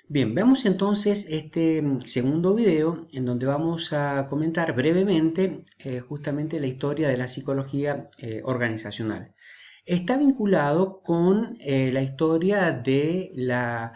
Bien, veamos entonces este segundo video en donde vamos a comentar brevemente justamente la historia de la psicología organizacional. Está vinculado con la historia de la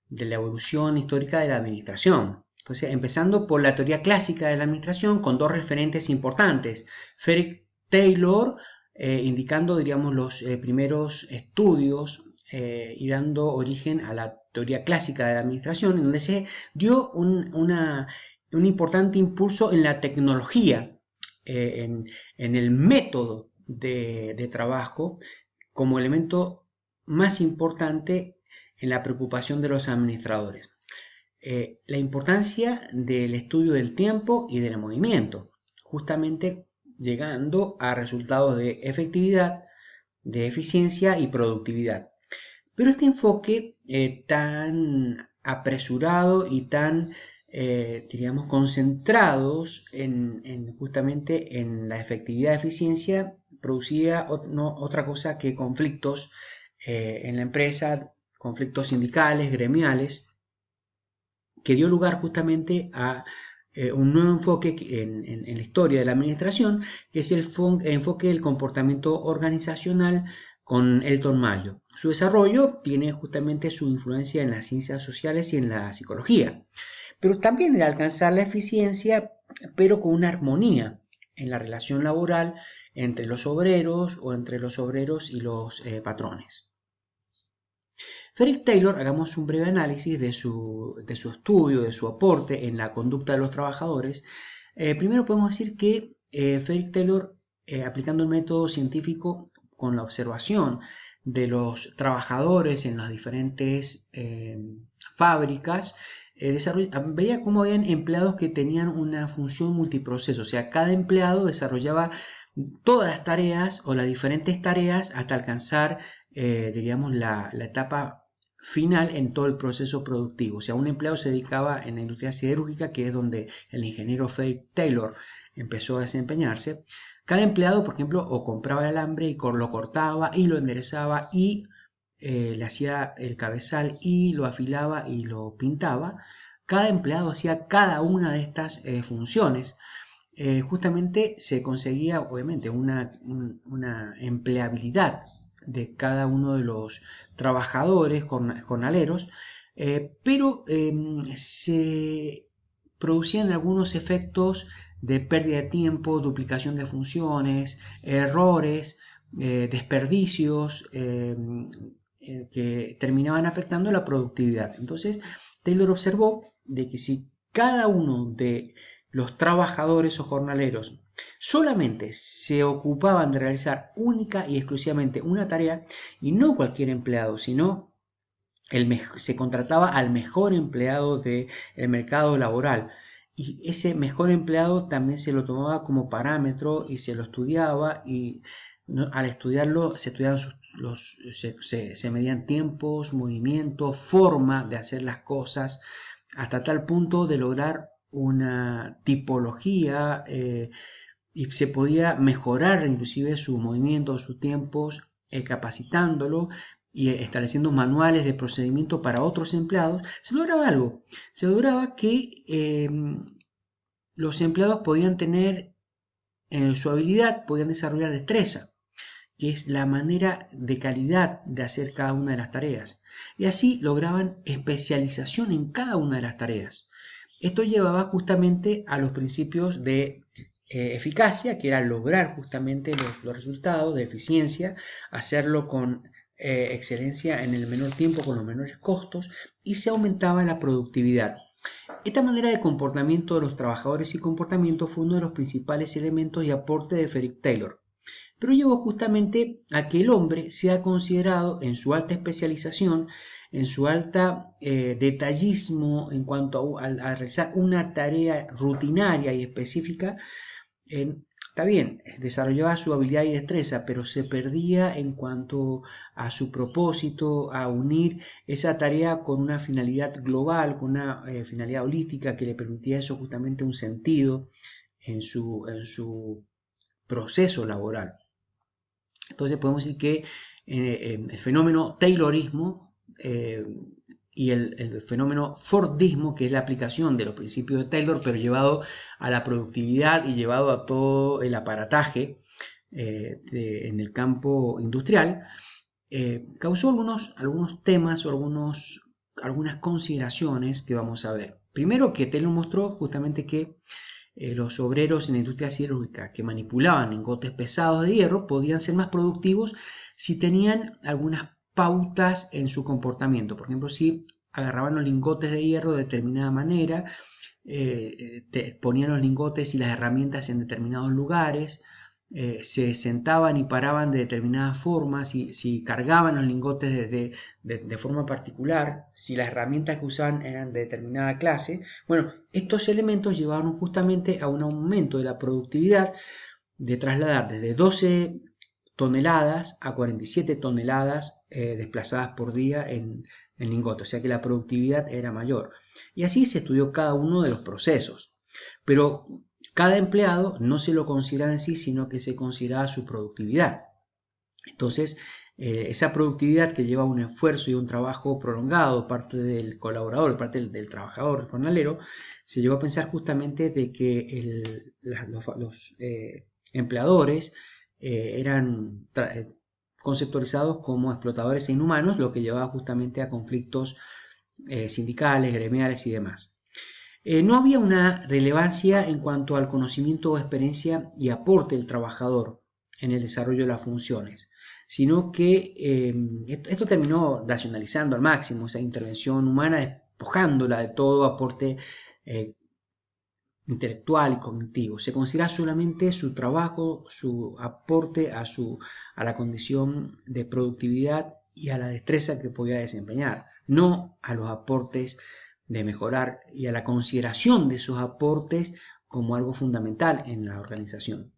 evolución histórica de la administración. Entonces, empezando por la teoría clásica de la administración con dos referentes importantes. Frederick Taylor, indicando, diríamos, los primeros estudios y dando origen a la teoría clásica de la administración, en donde se dio un importante impulso en la tecnología, en el método de trabajo, como elemento más importante en la preocupación de los administradores. La importancia del estudio del tiempo y del movimiento, justamente llegando a resultados de efectividad, de eficiencia y productividad. Pero este enfoque tan apresurado y tan, diríamos, concentrados justamente en la efectividad y eficiencia, producía no, otra cosa que conflictos en la empresa, conflictos sindicales, gremiales, que dio lugar justamente a un nuevo enfoque en la historia de la administración, que es el enfoque del comportamiento organizacional con Elton Mayo. Su desarrollo tiene justamente su influencia en las ciencias sociales y en la psicología, pero también el alcanzar la eficiencia, pero con una armonía en la relación laboral entre los obreros o entre los obreros y los patrones. Frederick Taylor, hagamos un breve análisis de su estudio, de su aporte en la conducta de los trabajadores. Primero podemos decir que Frederick Taylor, aplicando el método científico con la observación de los trabajadores en las diferentes fábricas, veía cómo habían empleados que tenían una función multiproceso, o sea, cada empleado desarrollaba todas las tareas o las diferentes tareas hasta alcanzar, diríamos, la etapa final en todo el proceso productivo. O sea, un empleado se dedicaba en la industria siderúrgica, que es donde el ingeniero Frederick Taylor empezó a desempeñarse. Cada empleado, por ejemplo, o compraba el alambre y lo cortaba y lo enderezaba y le hacía el cabezal y lo afilaba y lo pintaba. Cada empleado hacía cada una de estas funciones. Justamente se conseguía, obviamente, una empleabilidad de cada uno de los trabajadores jornaleros, pero se producían algunos efectos de pérdida de tiempo, duplicación de funciones, errores, desperdicios que terminaban afectando la productividad. Entonces, Taylor observó de que si cada uno de los trabajadores o jornaleros solamente se ocupaban de realizar única y exclusivamente una tarea, y no cualquier empleado, sino se contrataba al mejor empleado del mercado laboral, y ese mejor empleado también se lo tomaba como parámetro y se lo estudiaba, y al estudiarlo se estudiaban se medían tiempos, movimientos, forma de hacer las cosas, hasta tal punto de lograr una tipología, y se podía mejorar inclusive su movimiento, sus tiempos, capacitándolo y estableciendo manuales de procedimiento para otros empleados. Se lograba algo, se lograba que los empleados podían tener su habilidad, podían desarrollar destreza, que es la manera de calidad de hacer cada una de las tareas. Y así lograban especialización en cada una de las tareas. Esto llevaba justamente a los principios de eficacia, que era lograr justamente los resultados de eficiencia, hacerlo con excelencia en el menor tiempo, con los menores costos, y se aumentaba la productividad. Esta manera de comportamiento de los trabajadores y comportamiento fue uno de los principales elementos y aporte de Frederick Taylor, pero llevó justamente a que el hombre sea considerado en su alta especialización, en su alta detallismo en cuanto a realizar una tarea rutinaria y específica. Está bien, desarrollaba su habilidad y destreza, pero se perdía en cuanto a su propósito, a unir esa tarea con una finalidad global, con una finalidad holística que le permitía eso justamente un sentido en su proceso laboral. Entonces podemos decir que el fenómeno Taylorismo y el fenómeno Fordismo, que es la aplicación de los principios de Taylor, pero llevado a la productividad y llevado a todo el aparataje en el campo industrial, causó algunos temas o algunas consideraciones que vamos a ver. Primero, que Taylor mostró justamente que los obreros en la industria siderúrgica que manipulaban lingotes pesados de hierro podían ser más productivos si tenían algunas pautas en su comportamiento. Por ejemplo, si agarraban los lingotes de hierro de determinada manera, ponían los lingotes y las herramientas en determinados lugares, se sentaban y paraban de determinada forma, si cargaban los lingotes de forma particular, si las herramientas que usaban eran de determinada clase. Bueno, estos elementos llevaron justamente a un aumento de la productividad, de trasladar desde 12 toneladas a 47 toneladas desplazadas por día en lingotes, o sea que la productividad era mayor. Y así se estudió cada uno de los procesos. Pero cada empleado no se lo consideraba en sí, sino que se consideraba su productividad. Entonces, esa productividad que lleva un esfuerzo y un trabajo prolongado, parte del colaborador, parte del trabajador, el jornalero, se llegó a pensar justamente de que los empleadores eran conceptualizados como explotadores e inhumanos, lo que llevaba justamente a conflictos sindicales, gremiales y demás. No había una relevancia en cuanto al conocimiento o experiencia y aporte del trabajador en el desarrollo de las funciones, sino que esto terminó racionalizando al máximo esa intervención humana, despojándola de todo aporte intelectual y cognitivo. Se considera solamente su trabajo, su aporte a la condición de productividad y a la destreza que podía desempeñar, no a los aportes de mejorar y a la consideración de esos aportes como algo fundamental en la organización.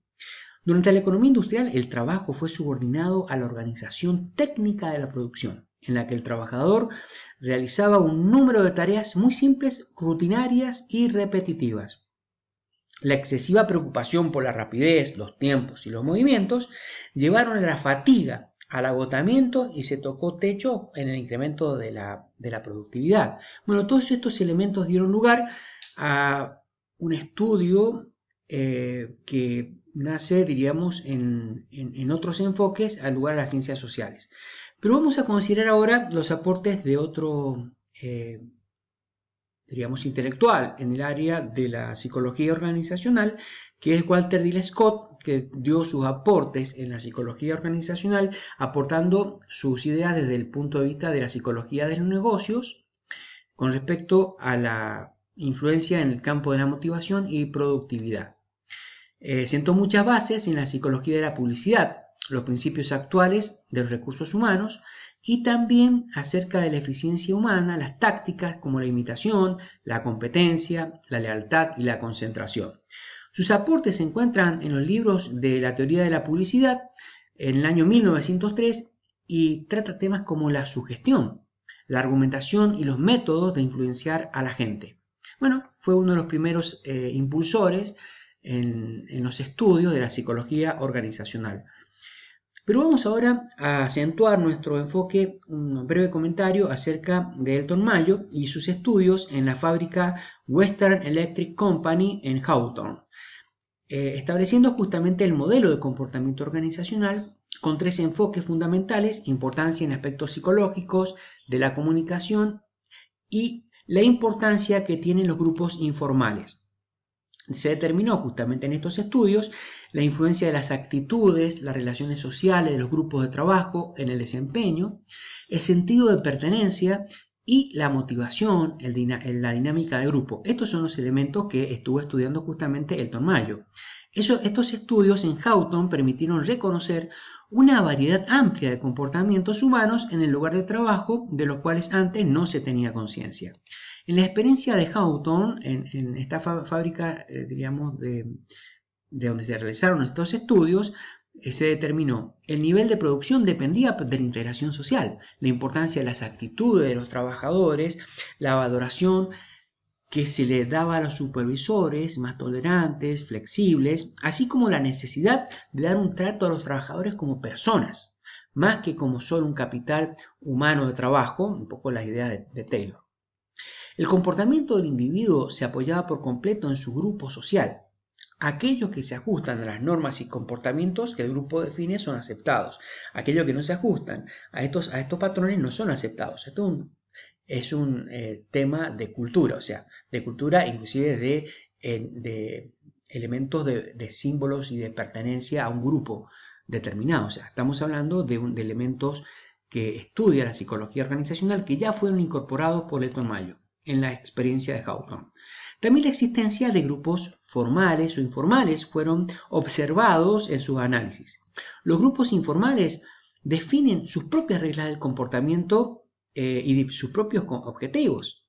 Durante la economía industrial, el trabajo fue subordinado a la organización técnica de la producción, en la que el trabajador realizaba un número de tareas muy simples, rutinarias y repetitivas. La excesiva preocupación por la rapidez, los tiempos y los movimientos llevaron a la fatiga, al agotamiento, y se tocó techo en el incremento de la productividad. Bueno, todos estos elementos dieron lugar a un estudio que nace, diríamos, en otros enfoques al lugar de las ciencias sociales. Pero vamos a considerar ahora los aportes de otro diríamos, intelectual en el área de la psicología organizacional, que es Walter D. Scott, que dio sus aportes en la psicología organizacional, aportando sus ideas desde el punto de vista de la psicología de los negocios con respecto a la influencia en el campo de la motivación y productividad. Sentó muchas bases en la psicología de la publicidad, los principios actuales de los recursos humanos, y también acerca de la eficiencia humana, las tácticas como la imitación, la competencia, la lealtad y la concentración. Sus aportes se encuentran en los libros de la teoría de la publicidad en el año 1903 y trata temas como la sugestión, la argumentación y los métodos de influenciar a la gente. Bueno, fue uno de los primeros impulsores en los estudios de la psicología organizacional. Pero vamos ahora a acentuar nuestro enfoque, un breve comentario acerca de Elton Mayo y sus estudios en la fábrica Western Electric Company en Hawthorne, estableciendo justamente el modelo de comportamiento organizacional con 3 enfoques fundamentales: importancia en aspectos psicológicos, de la comunicación y la importancia que tienen los grupos informales. Se determinó justamente en estos estudios la influencia de las actitudes, las relaciones sociales de los grupos de trabajo en el desempeño, el sentido de pertenencia y la motivación, la dinámica de grupo. Estos son los elementos que estuvo estudiando justamente Elton Mayo. Estos estudios en Hawthorne permitieron reconocer una variedad amplia de comportamientos humanos en el lugar de trabajo de los cuales antes no se tenía conciencia. En la experiencia de Hawthorne, en esta fábrica, diríamos, de donde se realizaron estos estudios, se determinó el nivel de producción dependía de la integración social, la importancia de las actitudes de los trabajadores, la valoración que se le daba a los supervisores más tolerantes, flexibles, así como la necesidad de dar un trato a los trabajadores como personas, más que como solo un capital humano de trabajo, un poco la idea de Taylor. El comportamiento del individuo se apoyaba por completo en su grupo social. Aquellos que se ajustan a las normas y comportamientos que el grupo define son aceptados. Aquellos que no se ajustan a estos patrones no son aceptados. Esto es un tema de cultura, o sea, de cultura inclusive de elementos de símbolos y de pertenencia a un grupo determinado. O sea, estamos hablando de elementos que estudia la psicología organizacional que ya fueron incorporados por Elton Mayo en la experiencia de Hawthorne. También la existencia de grupos formales o informales fueron observados en sus análisis. Los grupos informales definen sus propias reglas del comportamiento y sus propios objetivos.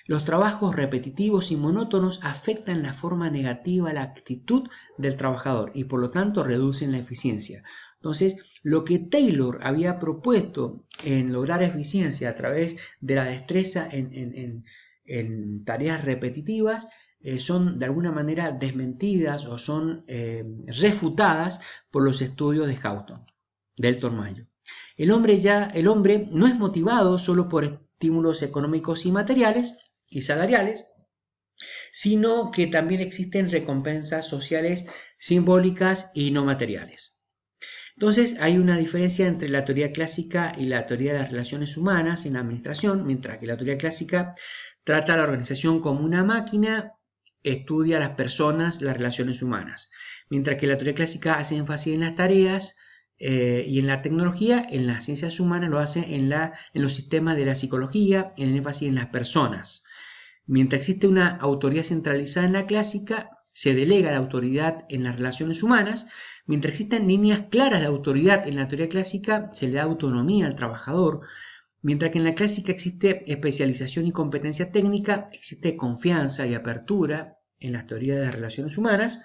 Los trabajos repetitivos y monótonos afectan de forma negativa la actitud del trabajador y por lo tanto reducen la eficiencia. Entonces, lo que Taylor había propuesto en lograr eficiencia a través de la destreza en tareas repetitivas son de alguna manera desmentidas o son refutadas por los estudios de Hawthorne, de Elton Mayo. El hombre no es motivado solo por estímulos económicos y materiales y salariales, sino que también existen recompensas sociales simbólicas y no materiales. Entonces hay una diferencia entre la teoría clásica y la teoría de las relaciones humanas en la administración, mientras que la teoría clásica trata a la organización como una máquina, estudia a las personas, las relaciones humanas, mientras que la teoría clásica hace énfasis en las tareas y en la tecnología, en las ciencias humanas lo hace en los sistemas de la psicología, en el énfasis en las personas. Mientras existe una autoridad centralizada en la clásica, se delega la autoridad en las relaciones humanas. Mientras existen líneas claras de autoridad en la teoría clásica, se le da autonomía al trabajador. Mientras que en la clásica existe especialización y competencia técnica, existe confianza y apertura en la teoría de las relaciones humanas.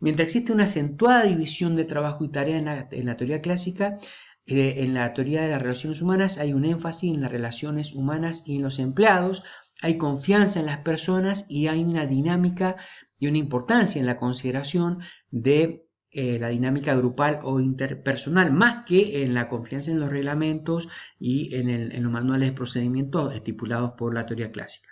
Mientras existe una acentuada división de trabajo y tarea en la teoría clásica, en la teoría de las relaciones humanas hay un énfasis en las relaciones humanas y en los empleados. Hay confianza en las personas y hay una dinámica y una importancia en la consideración de la dinámica grupal o interpersonal, más que en la confianza en los reglamentos y en los manuales de procedimientos estipulados por la teoría clásica.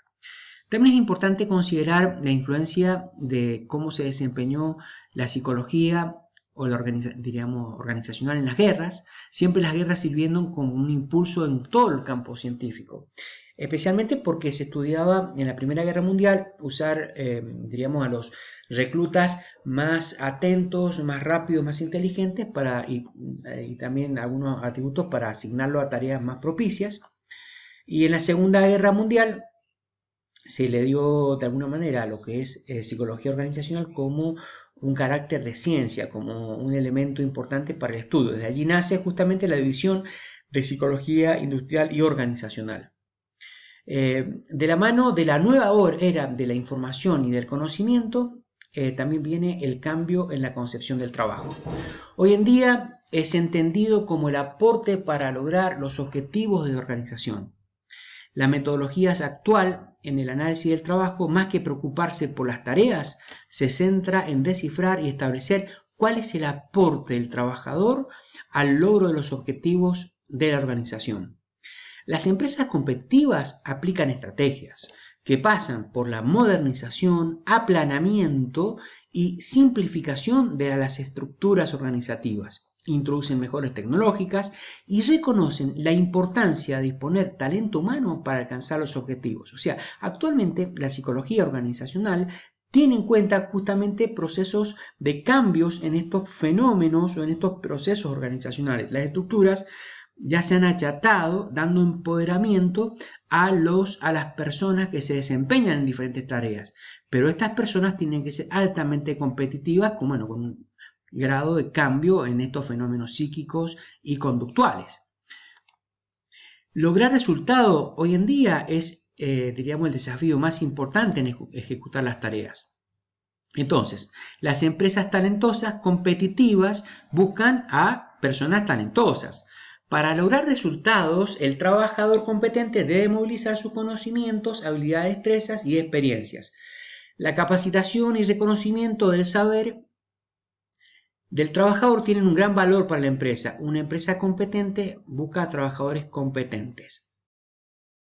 También es importante considerar la influencia de cómo se desempeñó la psicología o la organizacional en las guerras, siempre las guerras sirviendo como un impulso en todo el campo científico. Especialmente porque se estudiaba en la Primera Guerra Mundial usar, a los reclutas más atentos, más rápidos, más inteligentes y también algunos atributos para asignarlo a tareas más propicias. Y en la Segunda Guerra Mundial se le dio de alguna manera a lo que es psicología organizacional como un carácter de ciencia, como un elemento importante para el estudio. De allí nace justamente la división de psicología industrial y organizacional. De la mano de la nueva era de la información y del conocimiento, también viene el cambio en la concepción del trabajo. Hoy en día es entendido como el aporte para lograr los objetivos de la organización. La metodología actual en el análisis del trabajo, más que preocuparse por las tareas, se centra en descifrar y establecer cuál es el aporte del trabajador al logro de los objetivos de la organización. Las empresas competitivas aplican estrategias que pasan por la modernización, aplanamiento y simplificación de las estructuras organizativas. Introducen mejoras tecnológicas y reconocen la importancia de disponer talento humano para alcanzar los objetivos. O sea, actualmente la psicología organizacional tiene en cuenta justamente procesos de cambios en estos fenómenos o en estos procesos organizacionales. Las estructuras ya se han achatado, dando empoderamiento a las personas que se desempeñan en diferentes tareas. Pero estas personas tienen que ser altamente competitivas, con un grado de cambio en estos fenómenos psíquicos y conductuales. Lograr resultados hoy en día es, el desafío más importante en ejecutar las tareas. Entonces, las empresas talentosas, competitivas, buscan a personas talentosas. Para lograr resultados, el trabajador competente debe movilizar sus conocimientos, habilidades, destrezas y experiencias. La capacitación y reconocimiento del saber del trabajador tienen un gran valor para la empresa. Una empresa competente busca a trabajadores competentes.